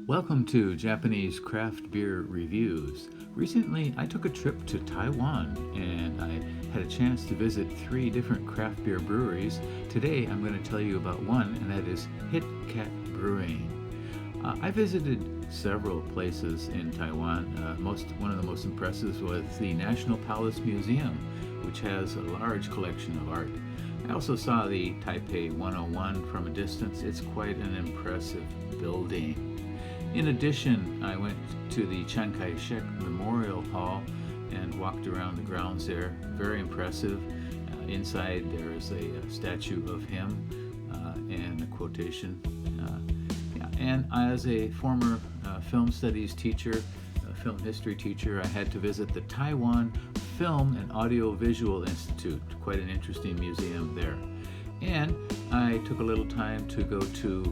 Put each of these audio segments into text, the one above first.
Welcome to Japanese Craft Beer Reviews. Recently, I took a trip to Taiwan and I had a chance to visit 3 different craft beer breweries. Today, I'm going to tell you about one, and that is Cat Brewing. I visited several places in Taiwan. One of the most impressive was the National Palace Museum, which has a large collection of art. I also saw the Taipei 101 from a distance. It's quite an impressive building. In addition, I went to the Chiang Kai-shek Memorial Hall and walked around the grounds there. Very impressive. Inside there is a statue of him and a quotation. And as a former film studies teacher, film history teacher, I had to visit the Taiwan Film and Audiovisual Institute, quite an interesting museum there. And I took a little time to go to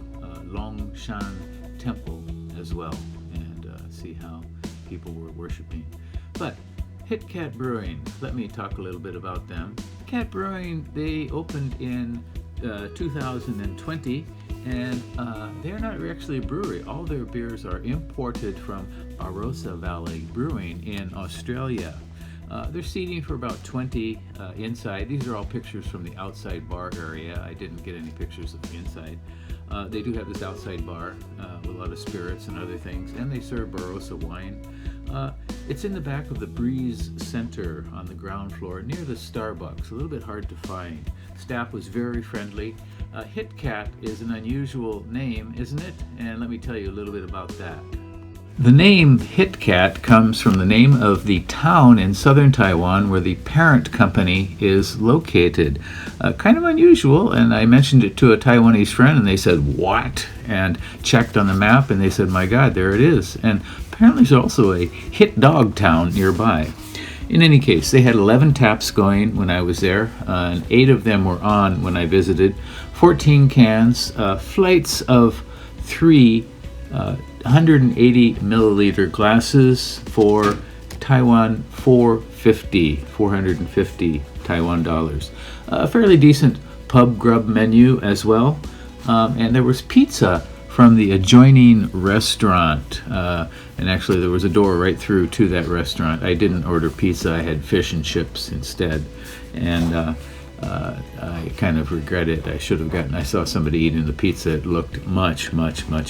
Longshan Temple as well and see how people were worshiping. But Cat Brewing, let me talk a little bit about them. Cat Brewing, they opened in 2020 and they're not actually a brewery. All their beers are imported from Barossa Valley Brewing in Australia. They're seating for about 20 inside. These are all pictures from the outside bar area. I didn't get any pictures of the inside. They do have this outside bar with a lot of spirits and other things, and they serve Barossa wine. It's in the back of the Breeze Center on the ground floor near the Starbucks, a little bit hard to find. Staff was very friendly. Cat is an unusual name, isn't it? And let me tell you a little bit about that. The name Cat comes from the name of the town in southern Taiwan where the parent company is located. Kind of unusual, and I mentioned it to a Taiwanese friend and they said, "What?" and checked on the map and they said, "My God, there it is." And apparently there's also a dog town nearby. In any case, they had 11 taps going when I was there, and 8 of them were on when I visited. 14 cans, flights of 3 180 milliliter glasses for Taiwan 450 Taiwan dollars. A fairly decent pub grub menu as well. And there was pizza from the adjoining restaurant. And actually there was a door right through to that restaurant. I didn't order pizza, I had fish and chips instead. And I kind of regret it. I saw somebody eating the pizza. It looked much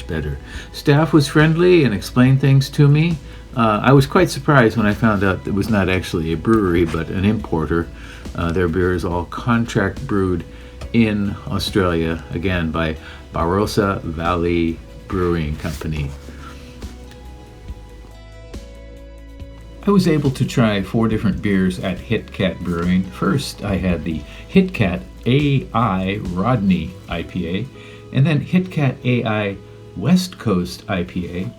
better. Staff was friendly and explained things to me. I was quite surprised when I found out it was not actually a brewery but an importer. Their beer is all contract brewed in Australia, again by Barossa Valley Brewing Company. I was able to try 4 different beers at Cat Brewing. First, I had the Cat AI Rodney IPA, and then Cat AI West Coast IPA,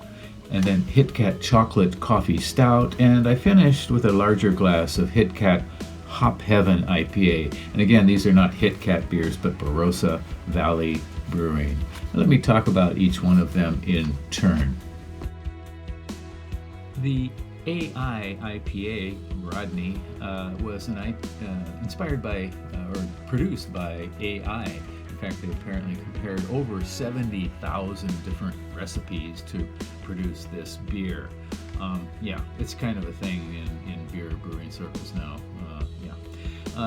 and then Cat Chocolate Coffee Stout, and I finished with a larger glass of Cat Hop Heaven IPA. And again, these are not Cat beers, but Barossa Valley Brewing. Now, let me talk about each one of them in turn. The AI IPA Rodney was inspired by or produced by AI. In fact, they apparently compared over 70,000 different recipes to produce this beer. It's kind of a thing in beer brewing circles now.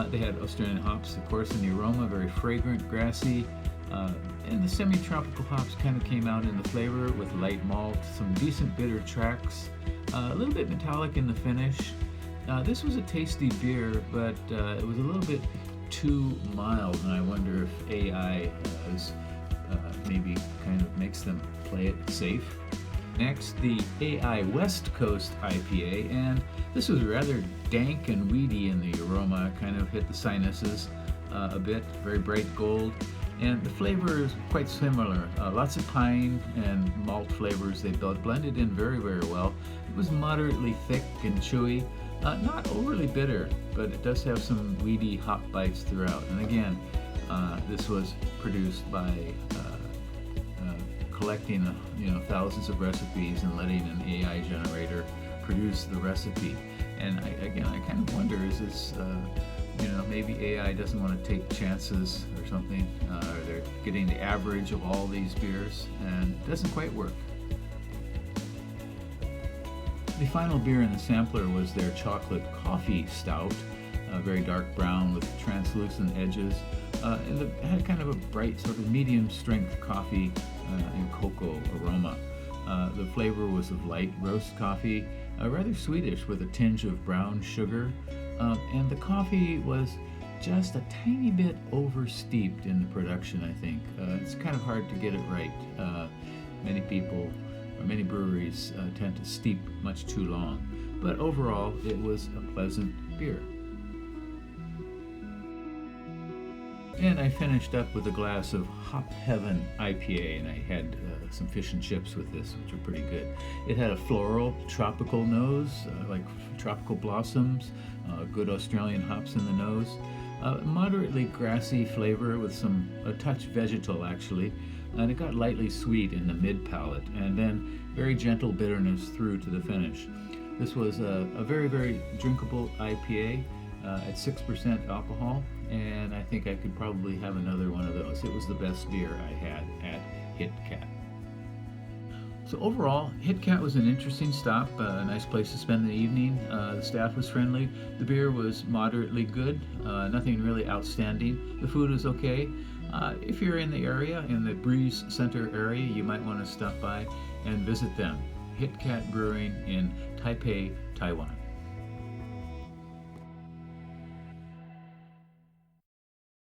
They had Australian hops, of course, in the aroma, very fragrant, grassy. And the semi-tropical hops kind of came out in the flavor with light malt, some decent bitter tracks, a little bit metallic in the finish. This was a tasty beer, but it was a little bit too mild, and I wonder if AI maybe kind of makes them play it safe. Next, the AI West Coast IPA, and this was rather dank and weedy in the aroma, kind of hit the sinuses a bit, very bright gold. And the flavor is quite similar. Lots of pine and malt flavors. They blended in very well. It was moderately thick and chewy. Not overly bitter, but it does have some weedy hop bites throughout. And again, this was produced by collecting thousands of recipes and letting an AI generator produce the recipe. And I kind of wonder, is this maybe AI doesn't want to take chances or something, or they're getting the average of all these beers and it doesn't quite work. The final beer in the sampler was their chocolate coffee stout, very dark brown with translucent edges, and it had kind of a bright sort of medium strength coffee and cocoa aroma. The flavor was of light roast coffee, rather sweetish with a tinge of brown sugar, and the coffee was just a tiny bit over steeped in the production, I think. It's kind of hard to get it right. Many people, or many breweries, tend to steep much too long. But overall, it was a pleasant beer. And I finished up with a glass of Hop Heaven IPA, and I had some fish and chips with this, which were pretty good. It had a floral, tropical nose, like tropical blossoms, good Australian hops in the nose, moderately grassy flavor with a touch vegetal actually, and it got lightly sweet in the mid-palate, and then very gentle bitterness through to the finish. This was a very, very drinkable IPA at 6% alcohol, and I think I could probably have another one of those. It was the best beer I had at Hit Cat. So overall, Hit Cat was an interesting stop, a nice place to spend the evening. The staff was friendly. The beer was moderately good, nothing really outstanding. The food was okay. If you're in the area, in the Breeze Center area, you might want to stop by and visit them. Hit Cat Brewing in Taipei, Taiwan.